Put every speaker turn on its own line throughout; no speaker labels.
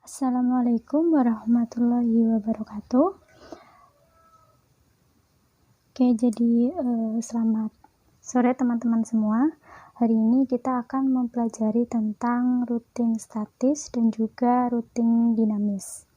Assalamualaikum warahmatullahi wabarakatuh. Oke, jadi selamat sore teman-teman semua. Hari ini kita akan mempelajari tentang routing statis dan juga routing dinamis.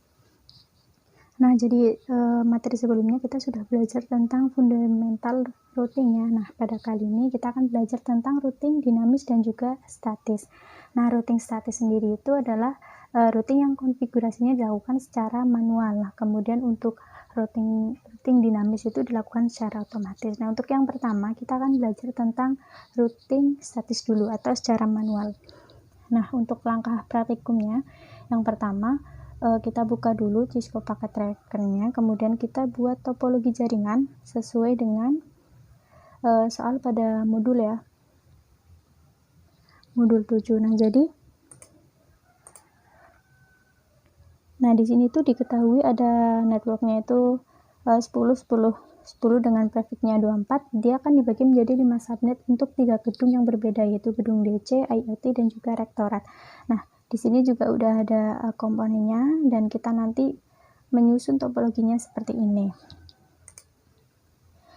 Nah, jadi materi sebelumnya kita sudah belajar tentang fundamental routing ya. Nah, pada kali ini kita akan belajar tentang routing dinamis dan juga statis. Nah, routing statis sendiri itu adalah routing yang konfigurasinya dilakukan secara manual. Nah, kemudian untuk routing dinamis itu dilakukan secara otomatis. Nah, untuk yang pertama kita akan belajar tentang routing statis dulu atau secara manual. Nah, untuk langkah praktikumnya, yang pertama kita buka dulu Cisco Packet Trackernya, kemudian kita buat topologi jaringan sesuai dengan soal pada modul ya, modul 7. Nah, di sini tuh diketahui ada networknya itu 10 dengan prefixnya 24. Dia akan dibagi menjadi 5 subnet untuk 3 gedung yang berbeda, yaitu gedung DC, IoT, dan juga rektorat. Nah, di sini juga udah ada komponennya dan kita nanti menyusun topologinya seperti ini.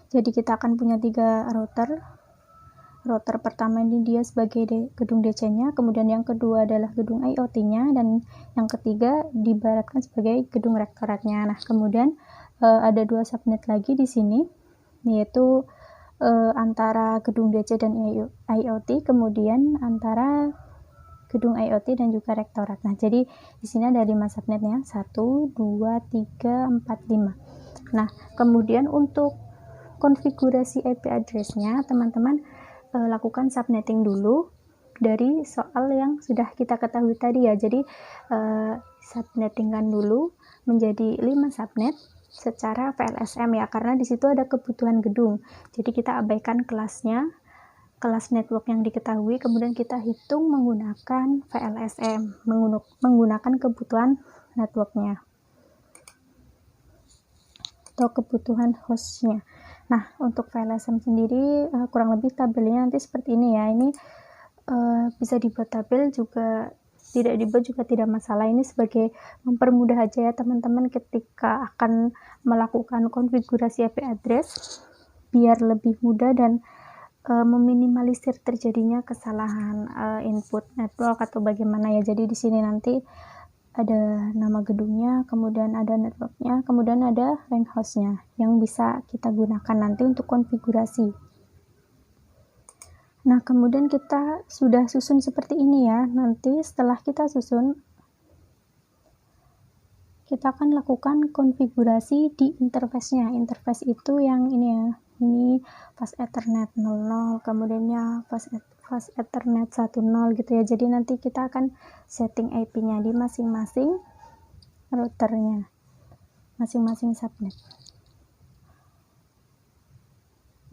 Jadi kita akan punya 3 router. Router pertama ini dia sebagai gedung DC-nya, kemudian yang kedua adalah gedung IoT-nya, dan yang ketiga diibaratkan sebagai gedung rektoratnya. Nah, kemudian ada 2 subnet lagi di sini, yaitu antara gedung DC dan IoT, kemudian antara gedung IoT dan juga rektorat. Nah, jadi di sini ada 5 subnetnya, 1, 2, 3, 4, 5. Nah, kemudian untuk konfigurasi IP address-nya, teman-teman lakukan subnetting dulu dari soal yang sudah kita ketahui tadi ya. Jadi subnettingkan dulu menjadi 5 subnet secara VLSM ya, karena di situ ada kebutuhan gedung. Jadi kita abaikan kelasnya, kelas network yang diketahui, kemudian kita hitung menggunakan VLSM, menggunakan kebutuhan networknya atau kebutuhan hostnya. Nah, untuk VLSM sendiri kurang lebih tabelnya nanti seperti ini ya. Ini bisa dibuat tabel juga, tidak dibuat juga tidak masalah. Ini sebagai mempermudah aja ya teman-teman ketika akan melakukan konfigurasi IP address, biar lebih mudah dan meminimalisir terjadinya kesalahan input network atau bagaimana ya. Jadi di sini nanti ada nama gedungnya, kemudian ada networknya, kemudian ada rank host-nya yang bisa kita gunakan nanti untuk konfigurasi. Nah, kemudian kita sudah susun seperti ini ya. Nanti setelah kita susun, kita akan lakukan konfigurasi di interface-nya. Interface itu yang ini ya. Ini fast Ethernet 00, kemudiannya fast Ethernet 10 gitu ya. Jadi nanti kita akan setting IP-nya di masing-masing routernya, masing-masing subnet.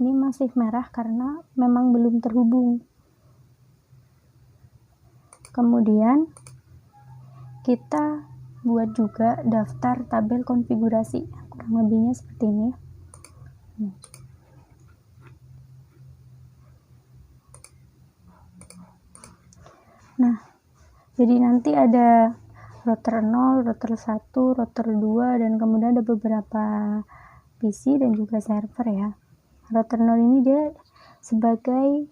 Ini masih merah karena memang belum terhubung. Kemudian kita buat juga daftar tabel konfigurasi, kurang lebihnya seperti ini. Nah, jadi nanti ada router 0, router 1, router 2, dan kemudian ada beberapa PC dan juga server ya. Router 0 ini dia sebagai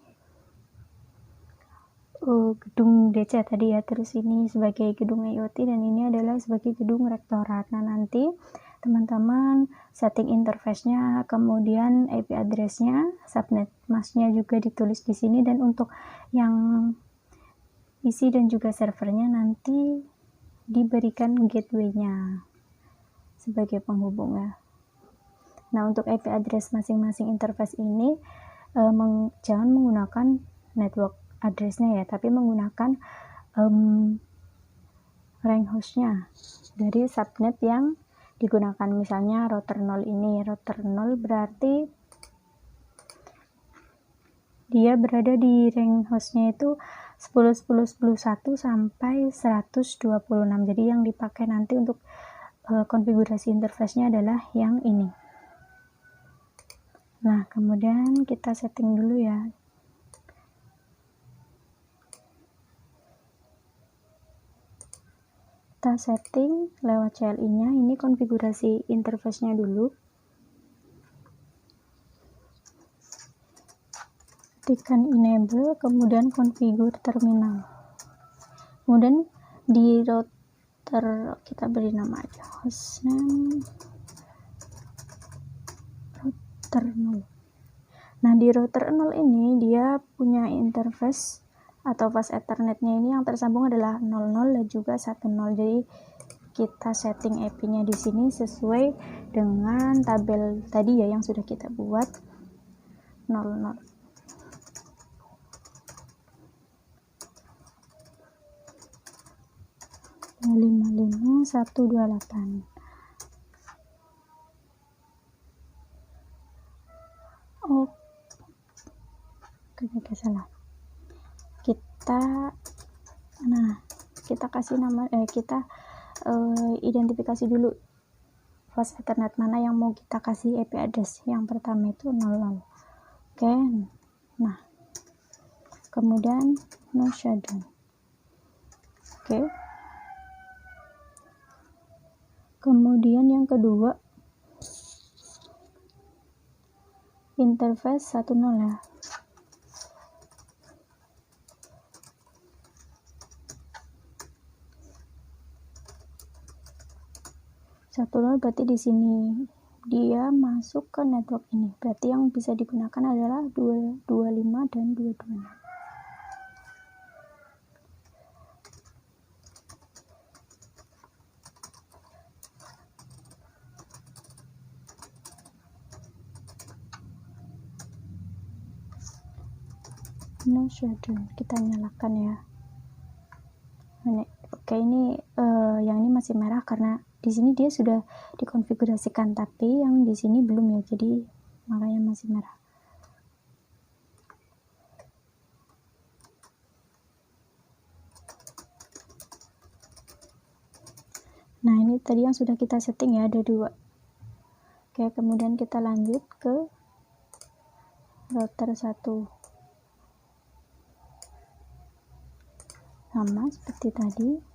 gedung DC tadi ya, terus ini sebagai gedung IoT, dan ini adalah sebagai gedung rektorat. Nah, nanti teman-teman setting interface-nya, kemudian IP address-nya, subnet mask-nya juga ditulis di sini, dan untuk yang PC dan juga servernya nanti diberikan gateway-nya sebagai penghubung ya. Nah, untuk IP address masing-masing interface ini jangan menggunakan network address-nya ya, tapi menggunakan rank host-nya dari subnet yang digunakan. Misalnya router 0 ini, router 0 berarti dia berada di rank host-nya itu 10, 10, 10, 1 sampai 126. Jadi yang dipakai nanti untuk konfigurasi interface-nya adalah yang ini. Nah, kemudian kita setting dulu ya. kita setting lewat CLI nya. Ini konfigurasi interface-nya dulu, ketikkan enable, kemudian configure terminal, kemudian di router kita beri nama aja hostname router 0. Nah, di router 0 ini dia punya interface atau fast ethernetnya ini yang tersambung adalah 00 dan juga 10. Jadi kita setting IP-nya di sini sesuai dengan tabel tadi ya yang sudah kita buat, 00. Lima 128. Oh, oke, salah. Kita kasih nama, kita identifikasi dulu fast ethernet mana yang mau kita kasih IP address. Yang pertama itu 00. Oke. Nah, kemudian no shutdown. Oke. Kemudian yang kedua interface 10 ya. Berarti di sini dia masuk ke network ini. Berarti yang bisa digunakan adalah 225 dan 226. No shutdown, kita nyalakan ya. Oke, ini yang ini masih merah karena di sini dia sudah dikonfigurasikan, tapi yang di sini belum ya, jadi makanya masih merah. Nah, ini tadi yang sudah kita setting ya, ada 2. Oke, kemudian kita lanjut ke router 1. Sama seperti tadi.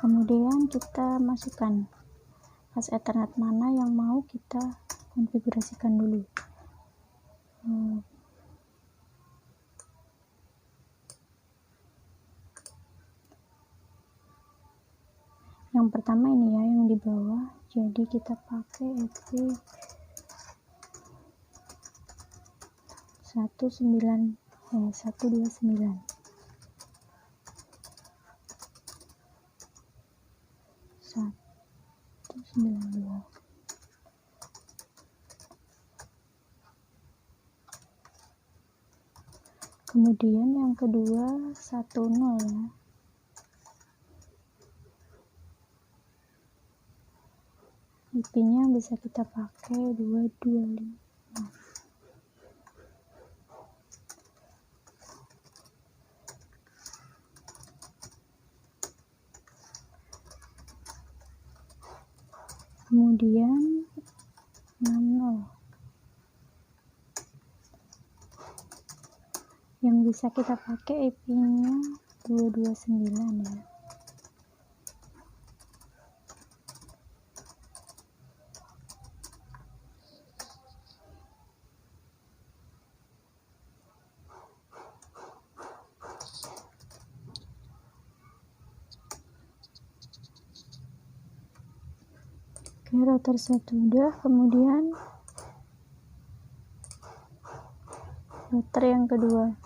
Kemudian kita masukkan fast ethernet mana yang mau kita konfigurasikan dulu. Yang pertama ini ya, yang di bawah. Jadi kita pakai IP 129. Kemudian yang kedua 10 ya. IP-nya bisa kita pakai 225. Kemudian 60 yang bisa kita pakai IP-nya 229 ya. Oke, router 1 udah, kemudian router yang kedua.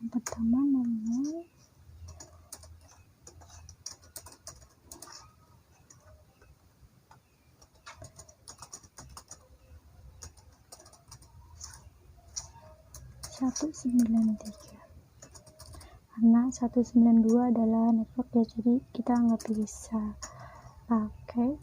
Yang pertama nomor (193). karena 192 adalah network ya, jadi kita nggak bisa pakai.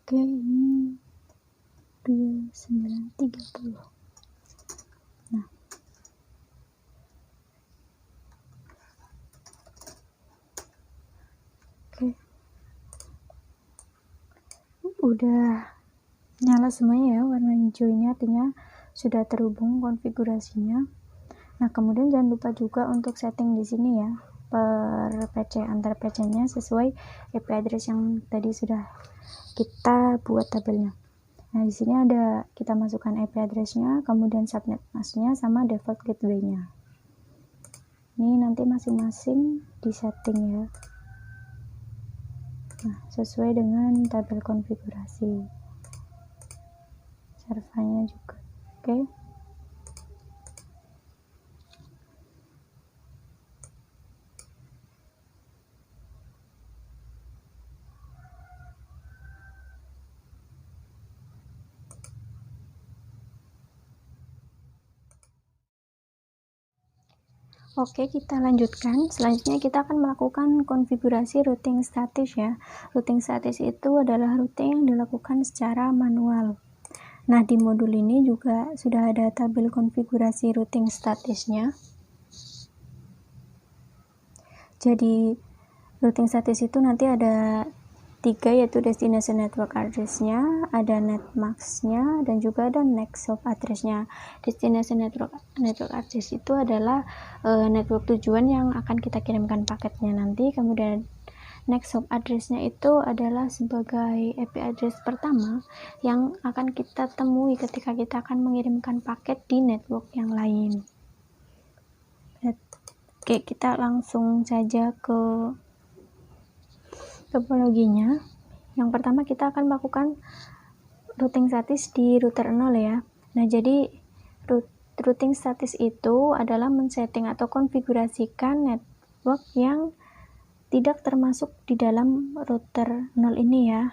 Oke, ini 2930. Nah, oke, udah nyala semuanya ya, warna hijau ini artinya sudah terhubung konfigurasinya. Nah, kemudian jangan lupa juga untuk setting di sini ya, per PC antar PC-nya sesuai IP address yang tadi sudah kita buat tabelnya. Nah, di sini ada kita masukkan IP address-nya, kemudian subnet mask-nya sama default gateway-nya. Ini nanti masing-masing di setting ya. Nah, sesuai dengan tabel konfigurasi. Servernya juga. Oke. Oke, kita lanjutkan. Selanjutnya kita akan melakukan konfigurasi routing statis ya. Routing statis itu adalah routing yang dilakukan secara manual. Nah, di modul ini juga sudah ada tabel konfigurasi routing statisnya. Jadi, routing statis itu nanti ada 3, yaitu destination network address-nya, ada netmask-nya, dan juga ada next hop address-nya. Destination network address itu adalah network tujuan yang akan kita kirimkan paketnya nanti. Kemudian next hop address-nya itu adalah sebagai IP address pertama yang akan kita temui ketika kita akan mengirimkan paket di network yang lain. Oke, kita langsung saja ke topologinya. Yang pertama kita akan melakukan routing statis di router 0 ya. Nah, jadi routing statis itu adalah men-setting atau konfigurasikan network yang tidak termasuk di dalam router 0 ini ya,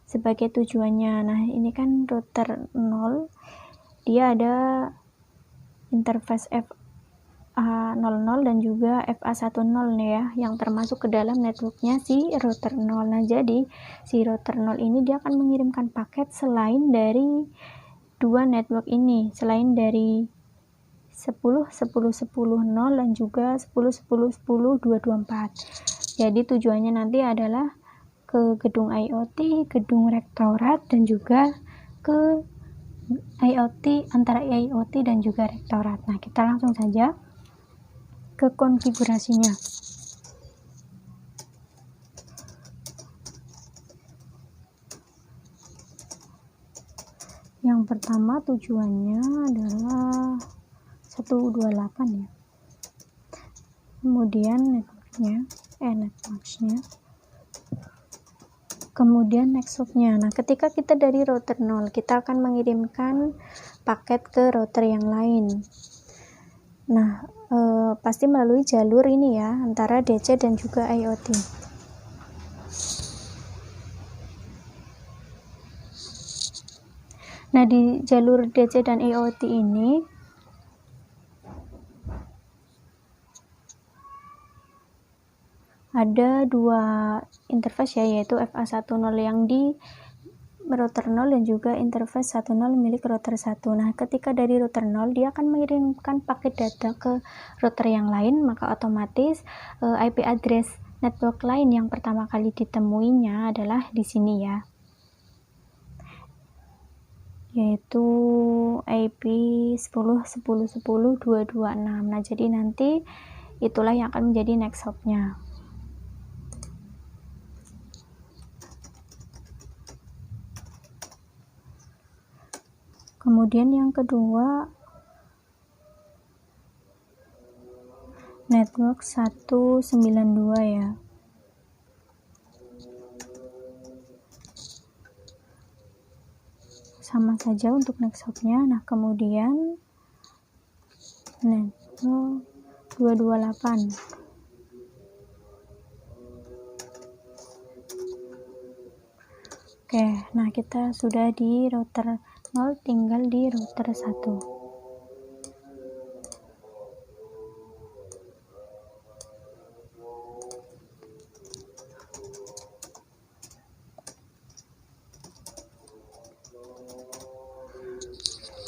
sebagai tujuannya. Nah, ini kan router 0, dia ada interface FA00 dan juga FA10 nih ya, yang termasuk ke dalam networknya si router 0. Nah, jadi si router 0 ini dia akan mengirimkan paket selain dari dua network ini, selain dari 10 10 10 0 dan juga 10 10 10 224. Jadi tujuannya nanti adalah ke gedung IoT, gedung rektorat, dan juga ke IoT, antara IoT dan juga rektorat. Nah, kita langsung saja ke konfigurasinya. Yang pertama tujuannya adalah 128 ya. Kemudian networknya. Kemudian next hop-nya. Nah, ketika kita dari router 0, kita akan mengirimkan paket ke router yang lain. Nah, pasti melalui jalur ini ya, antara DC dan juga IoT. Nah, di jalur DC dan IoT ini ada dua interface ya, yaitu FA10 yang di router 0 dan juga interface 10 milik router 1. Nah, ketika dari router 0 dia akan mengirimkan paket data ke router yang lain, maka otomatis IP address network lain yang pertama kali ditemuinya adalah di sini ya, yaitu IP 10 10 10 226. Nah, jadi nanti itulah yang akan menjadi next hop-nya. Kemudian yang kedua, network 192 ya. sama saja untuk next hopnya. Nah kemudian network 228. Oke, nah kita sudah di router 0, tinggal di router 1.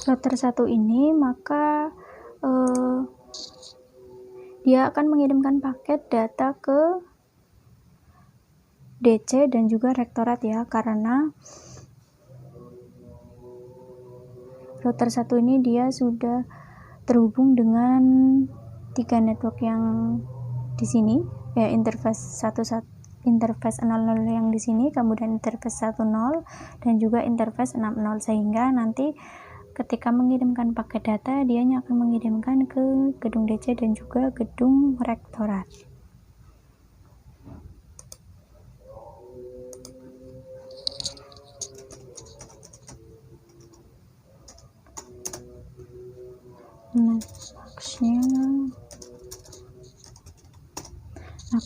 Router 1 ini maka dia akan mengirimkan paket data ke DC dan juga rektorat ya, karena router 1 ini dia sudah terhubung dengan 3 network yang di sini ya, interface 00 yang di sini, kemudian interface 10 dan juga interface 60, sehingga nanti ketika mengirimkan paket data dia akan mengirimkan ke gedung DC dan juga gedung rektorat. Nah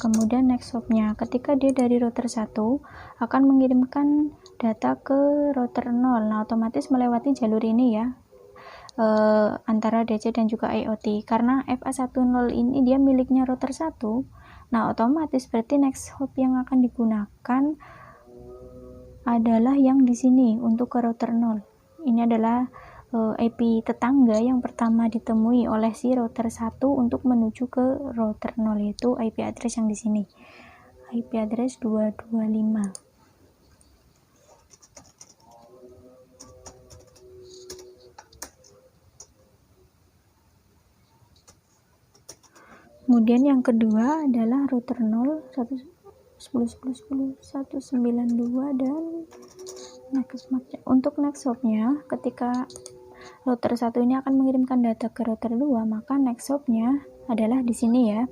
kemudian next hopnya, ketika dia dari router 1 akan mengirimkan data ke router 0, nah otomatis melewati jalur ini ya, antara DC dan juga IoT. Karena FA10 ini dia miliknya router 1, nah otomatis berarti next hop yang akan digunakan adalah yang di sini untuk ke router 0. Ini adalah IP tetangga yang pertama ditemui oleh si router 1 untuk menuju ke router 0, yaitu IP address yang di sini, IP address 225. Kemudian yang kedua adalah router 0, 110.10.10, 192 dan next hopnya. Untuk next hopnya, ketika router 1 ini akan mengirimkan data ke router 2, maka next hopnya adalah di sini ya.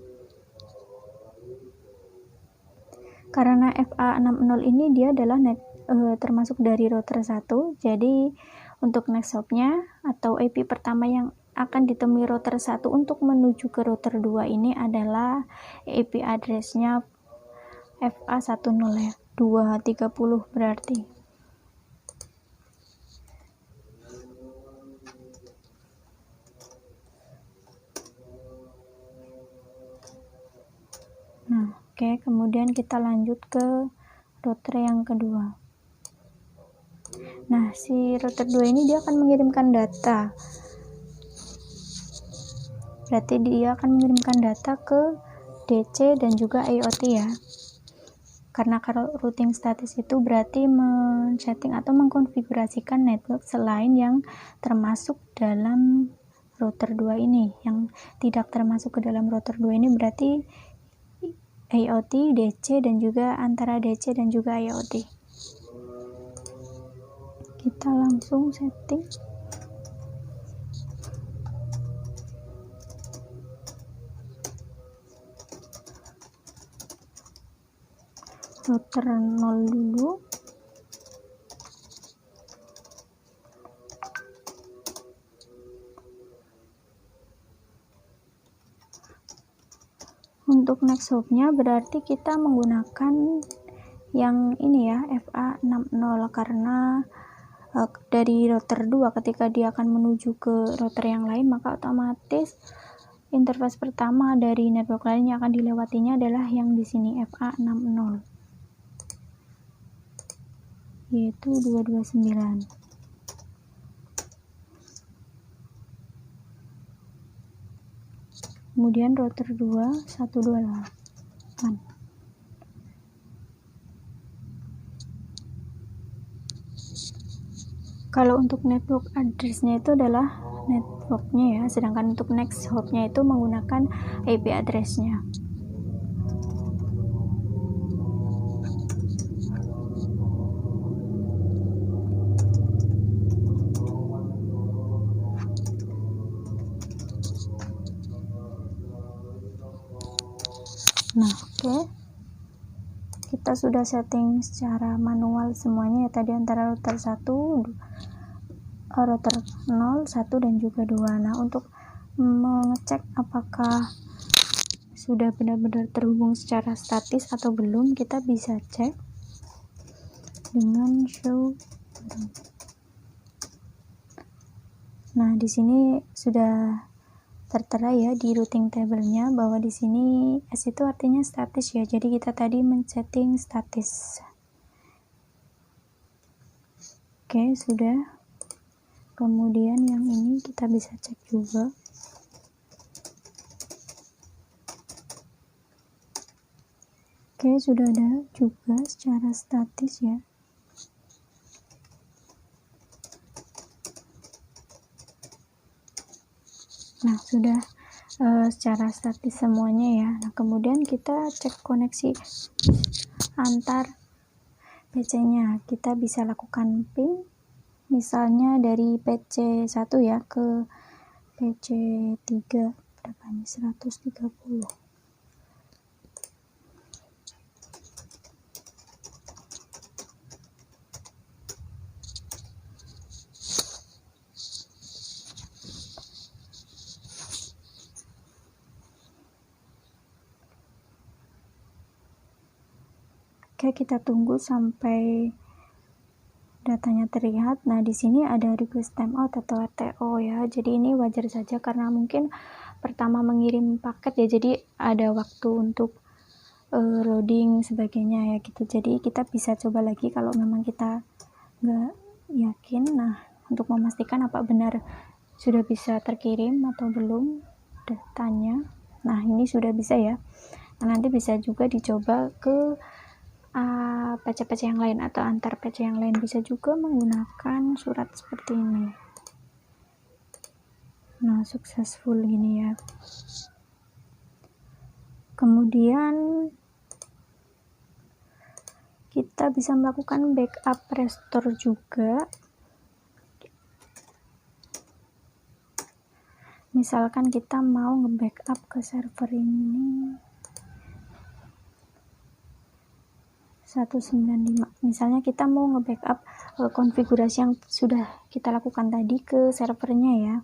Karena FA60 ini dia adalah termasuk dari router 1, jadi untuk next hopnya atau IP pertama yang akan ditemui router 1 untuk menuju ke router 2 ini adalah IP address-nya FA10 ya, 230 berarti. Nah, oke, kemudian kita lanjut ke router yang kedua. Nah, si router 2 ini dia akan mengirimkan data. Berarti dia akan mengirimkan data ke DC dan juga IoT ya. Karena kalau routing status itu berarti men-setting atau mengkonfigurasikan network selain yang termasuk dalam router 2 ini. Yang tidak termasuk ke dalam router 2 ini berarti IoT, DC dan juga antara DC dan juga IoT. Kita langsung setting. Router 0 dulu. Untuk next hopnya berarti kita menggunakan yang ini ya, FA60, karena dari router 2 ketika dia akan menuju ke router yang lain, maka otomatis interface pertama dari network lain yang akan dilewatinya adalah yang di sini, FA60, yaitu 229. Kemudian router 2 128. Kalau untuk network address-nya itu adalah networknya ya, sedangkan untuk next hop-nya itu menggunakan IP address-nya. Nah, oke. Kita sudah setting secara manual semuanya ya tadi, antara router 1, router 0, 1 dan juga 2. Nah, untuk mengecek apakah sudah benar-benar terhubung secara statis atau belum, kita bisa cek dengan show. Nah, di sini sudah tertera ya di routing table-nya bahwa di sini S itu artinya statis ya. Jadi kita tadi men-setting statis. Oke, sudah. Kemudian yang ini kita bisa cek juga. Oke, sudah ada juga secara statis ya. Nah, sudah secara statis semuanya ya. Nah, kemudian kita cek koneksi antar PC-nya. Kita bisa lakukan ping misalnya dari PC 1 ya ke PC 3, berapa ini, 130. Oke, kita tunggu sampai datanya terlihat. Nah, di sini ada request timeout atau RTO ya. Jadi ini wajar saja karena mungkin pertama mengirim paket ya. Jadi ada waktu untuk loading sebagainya ya gitu. Jadi kita bisa coba lagi kalau memang kita nggak yakin. Nah, untuk memastikan apa benar sudah bisa terkirim atau belum datanya. Nah, ini sudah bisa ya. Nah, nanti bisa juga dicoba ke PC-PC yang lain atau antar PC yang lain, bisa juga menggunakan surat seperti ini. Nah, successful gini ya. Kemudian kita bisa melakukan backup restore juga. Misalkan kita mau nge-backup ke server ini 195. Misalnya kita mau nge-backup konfigurasi yang sudah kita lakukan tadi ke servernya ya.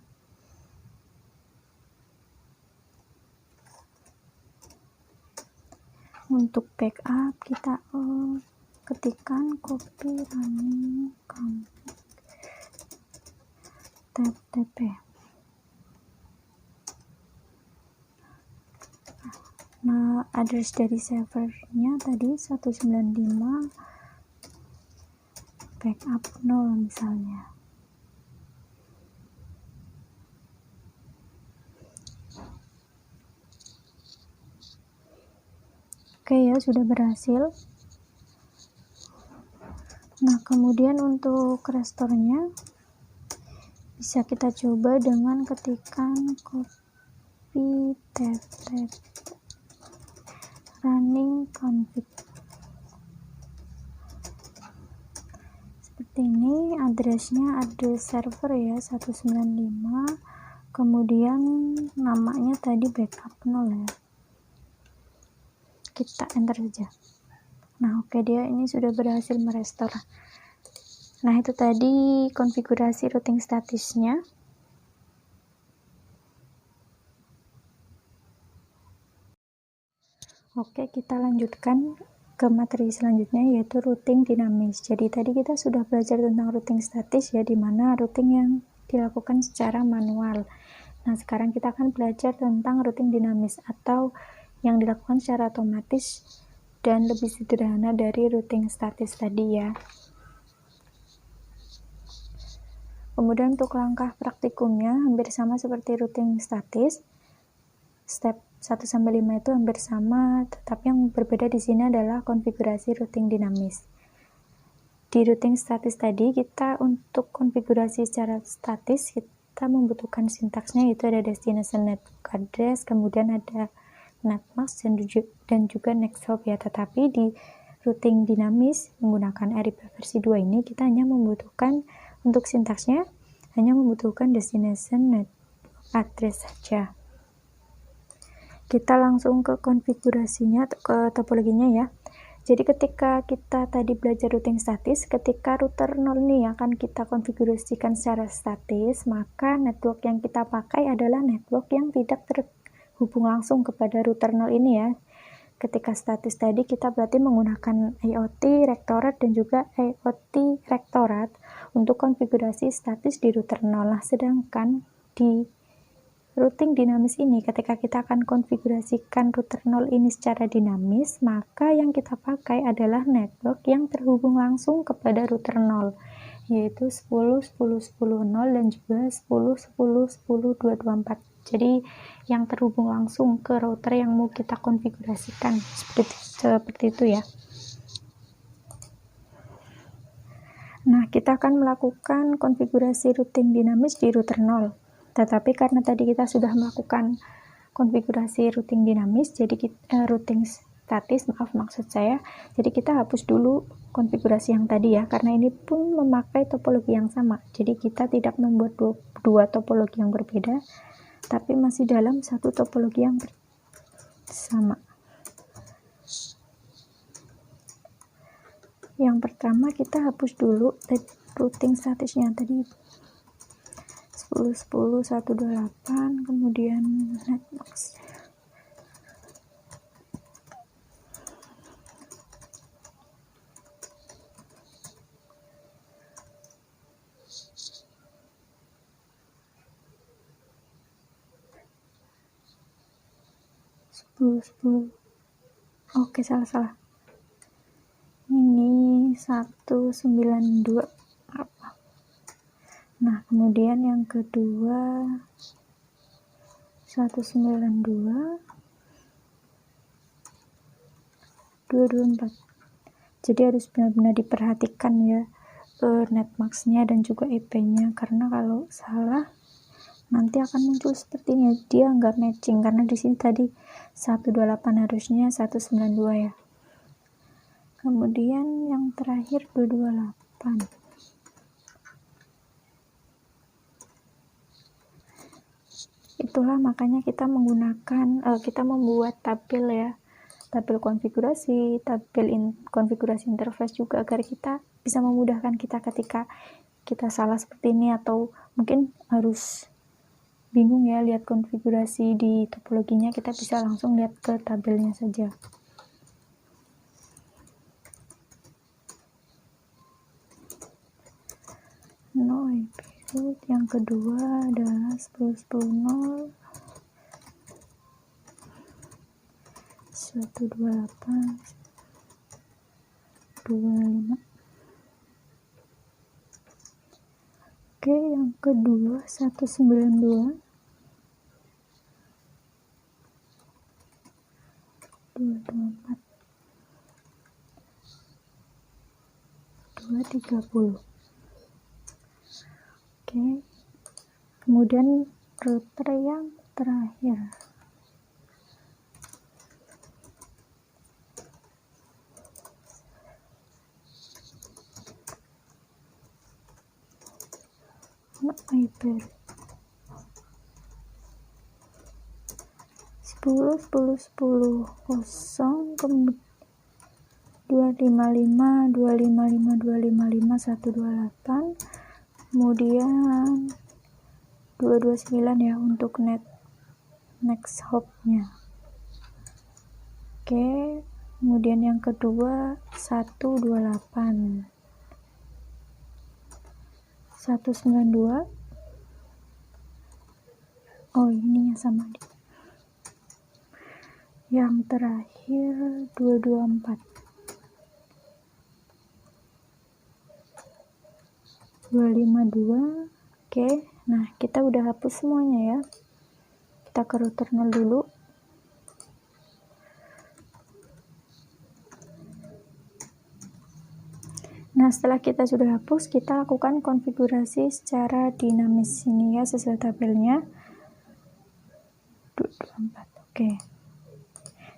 Untuk backup kita ketikkan copy running config tab Nah, address dari servernya tadi 195 backup 0 misalnya. Oke ya, sudah berhasil. Nah, kemudian untuk restore-nya bisa kita coba dengan ketikan copy tab running config. Seperti ini, address-nya address server ya 195, kemudian namanya tadi backup 0 ya. Kita enter saja. Nah, oke, dia ini sudah berhasil merestore. Nah, itu tadi konfigurasi routing statisnya. Oke, kita lanjutkan ke materi selanjutnya, yaitu routing dinamis. Jadi tadi kita sudah belajar tentang routing statis ya, di mana routing yang dilakukan secara manual. Nah, sekarang kita akan belajar tentang routing dinamis atau yang dilakukan secara otomatis dan lebih sederhana dari routing statis tadi ya. Kemudian untuk langkah praktikumnya hampir sama seperti routing statis. Step 1-5 itu hampir sama, tetapi yang berbeda di sini adalah konfigurasi routing dinamis. Di routing statis tadi, kita untuk konfigurasi secara statis, kita membutuhkan sintaksnya, yaitu ada destination network address, kemudian ada netmask dan juga next hop ya. Tetapi di routing dinamis menggunakan Ariba versi 2 ini, kita hanya membutuhkan untuk sintaksnya, hanya membutuhkan destination network address saja. Kita langsung ke konfigurasinya, ke topologinya ya. Jadi ketika kita tadi belajar routing statis, ketika router 0 ini akan kita konfigurasikan secara statis, maka network yang kita pakai adalah network yang tidak terhubung langsung kepada router 0 ini ya. Ketika statis tadi kita berarti menggunakan IoT Rectorat dan juga IoT Rectorat untuk konfigurasi statis di router 0. Nah, sedangkan di routing dinamis ini, ketika kita akan konfigurasikan router 0 ini secara dinamis, maka yang kita pakai adalah network yang terhubung langsung kepada router 0, yaitu 10.10.10.0 dan juga 10.10.10.224. Jadi yang terhubung langsung ke router yang mau kita konfigurasikan, seperti itu ya. Nah, kita akan melakukan konfigurasi routing dinamis di router 0. Tetapi karena tadi kita sudah melakukan konfigurasi routing dinamis, jadi routing statis, maksud saya, jadi kita hapus dulu konfigurasi yang tadi ya, karena ini pun memakai topologi yang sama. Jadi kita tidak membuat dua topologi yang berbeda, tapi masih dalam satu topologi yang sama. Yang pertama kita hapus dulu routing statisnya tadi 10.10.128, kemudian netmax. Oke, salah. Ini 192. Nah, kemudian yang kedua 192 224. Jadi harus benar-benar diperhatikan ya netmax-nya dan juga IP-nya, karena kalau salah nanti akan muncul seperti ini, dia nggak matching karena di sini tadi 128 harusnya 192 ya. Kemudian yang terakhir 228. Itulah makanya kita membuat tabel ya, tabel konfigurasi, konfigurasi interface juga, agar kita bisa memudahkan kita ketika kita salah seperti ini, atau mungkin harus bingung ya lihat konfigurasi di topologinya, kita bisa langsung lihat ke tabelnya saja. No IP root yang kedua adalah 10.10.0 128 25. Oke, yang kedua 192 224 230. Oke, kemudian router yang terakhir IP 10.10.10 0, kemudian 255 255 255 128, kemudian 229 ya untuk next hop-nya. Oke, kemudian yang kedua 128 192. Oh, ini yang sama. Yang terakhir 224 252. Oke, nah kita udah hapus semuanya ya. Kita ke router 0 dulu. Nah, setelah kita sudah hapus, kita lakukan konfigurasi secara dinamis ini ya, sesuai tabelnya 224. Oke.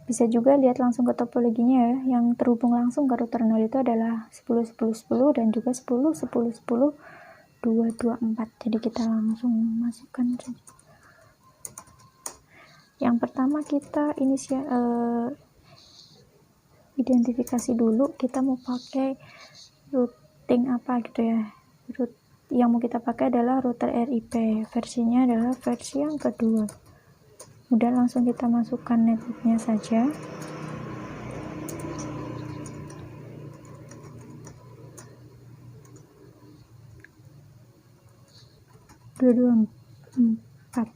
Bisa juga lihat langsung ke topologinya ya, yang terhubung langsung ke router 0 itu adalah 10.10.10 dan juga 10.10.10 224. Jadi kita langsung masukkan saja. Yang pertama kita identifikasi dulu kita mau pakai routing apa gitu ya. Yang mau kita pakai adalah router RIP, versinya adalah versi yang kedua. Udah, langsung kita masukkan networknya saja. empat.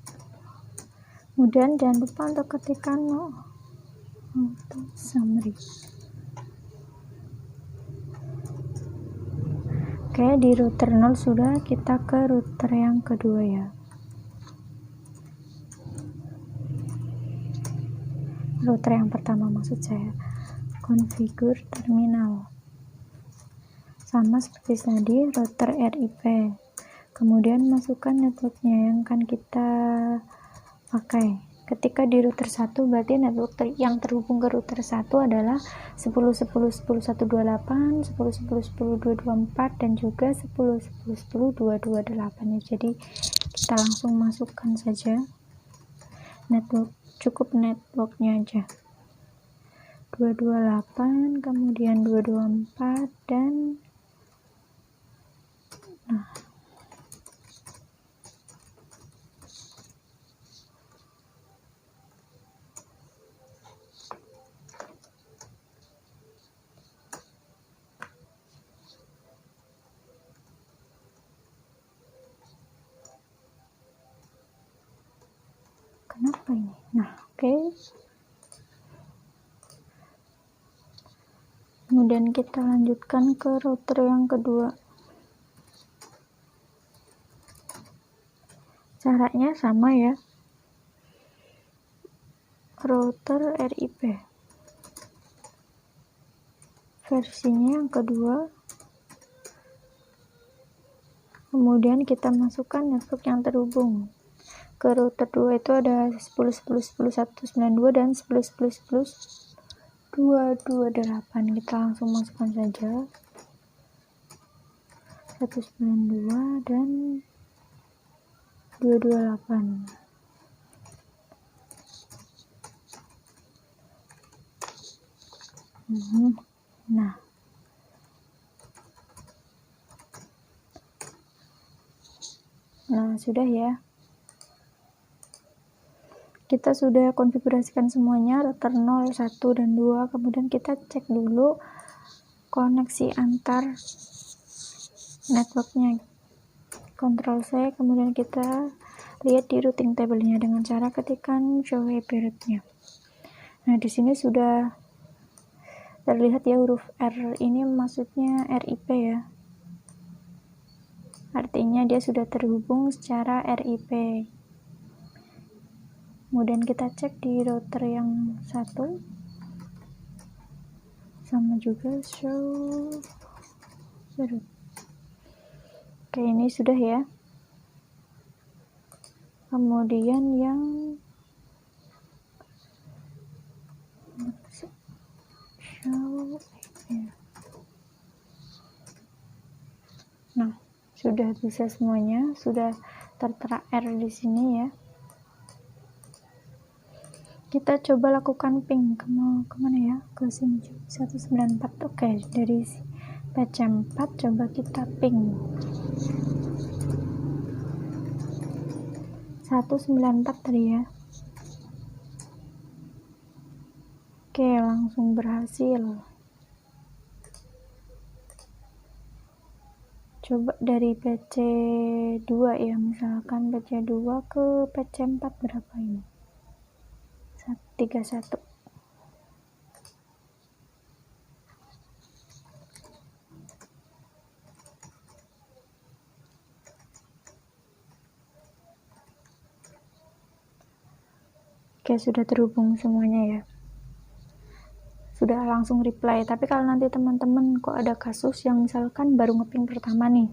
Kemudian jangan lupa untuk ketikkan auto summary. Oke, di router 0 sudah, kita ke router yang kedua ya. Router yang pertama maksud saya. Configure terminal. Sama seperti tadi, router RIP. Kemudian masukkan networknya yang akan kita pakai. Ketika di router 1 berarti network yang terhubung ke router 1 adalah 10.10.10.128, 10.10.10.224 dan juga 10.10.10.228 ya. Jadi kita langsung masukkan saja network, cukup networknya aja. 228, kemudian 224 dan kenapa ini? Oke. Kemudian kita lanjutkan ke router yang kedua. Caranya sama ya. Router RIP. Versinya yang kedua. Kemudian kita masukkan network yang terhubung. Ke router 2 itu ada 10.10.10.192 dan 10.10.10.228. Kita langsung masukkan saja 192 dan 228. Nah, sudah ya. Kita sudah konfigurasikan semuanya, router 0, 1, dan 2. Kemudian kita cek dulu koneksi antar networknya. Ctrl C, kemudian kita lihat di routing table-nya dengan cara ketikkan show IP route-nya. Nah, di sini sudah terlihat ya huruf R ini maksudnya RIP ya. Artinya dia sudah terhubung secara RIP. Kemudian kita cek di router yang satu, sama juga show route. Oke, ini sudah ya. Kemudian yang show IP. Nah, sudah bisa semuanya, sudah tertera R di sini ya. Kita coba lakukan ping kemana ya, ke sini 194. Oke, dari PC4 coba kita ping 194 tadi ya. Oke, langsung berhasil. Coba dari PC2 ya, misalkan PC2 ke PC4 berapa ini? 31. Oke, sudah terhubung semuanya ya. Sudah langsung reply. Tapi kalau nanti teman-teman kok ada kasus yang misalkan baru ngeping pertama nih,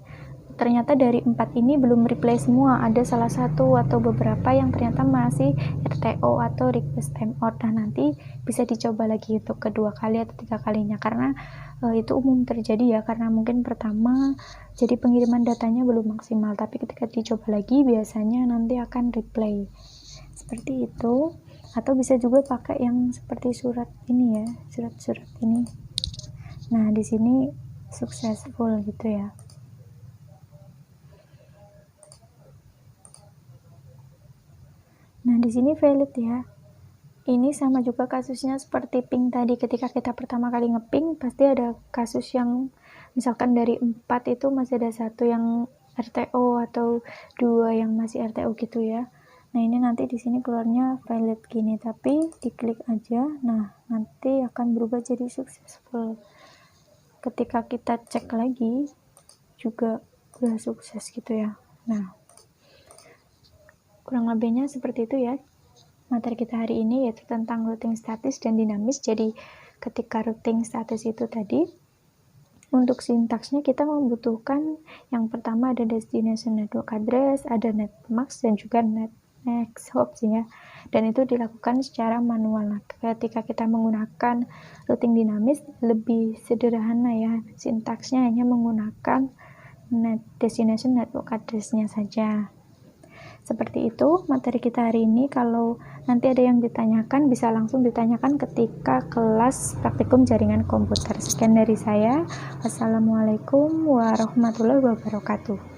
ternyata dari 4 ini belum reply semua, ada salah satu atau beberapa yang ternyata masih RTO atau request timeout. Nah, nanti bisa dicoba lagi untuk kedua kali atau 3 kalinya, karena itu umum terjadi ya, karena mungkin pertama jadi pengiriman datanya belum maksimal, tapi ketika dicoba lagi biasanya nanti akan reply seperti itu. atau bisa juga pakai yang seperti surat ini ya, surat-surat ini. Nah di sini successful gitu ya. Nah di sini valid ya. Ini sama juga kasusnya seperti ping tadi, ketika kita pertama kali ngeping pasti ada kasus yang misalkan dari 4 itu masih ada 1 yang RTO atau 2 yang masih RTO gitu ya. Nah ini nanti di sini keluarnya valid gini, tapi diklik aja, nah nanti akan berubah jadi successful. Ketika kita cek lagi juga udah sukses gitu ya. Nah kurang lebihnya seperti itu ya materi kita hari ini, yaitu tentang routing statis dan dinamis. Jadi ketika routing statis itu tadi, untuk sintaksnya kita membutuhkan yang pertama ada destination network address, ada net max dan juga net next hop ya. Dan itu dilakukan secara manual. Nah, ketika kita menggunakan routing dinamis lebih sederhana ya. Sintaksnya hanya menggunakan destination network address-nya saja. Seperti itu materi kita hari ini. Kalau nanti ada yang ditanyakan, bisa langsung ditanyakan ketika kelas praktikum jaringan komputer. Sekian dari saya. Wassalamualaikum warahmatullahi wabarakatuh.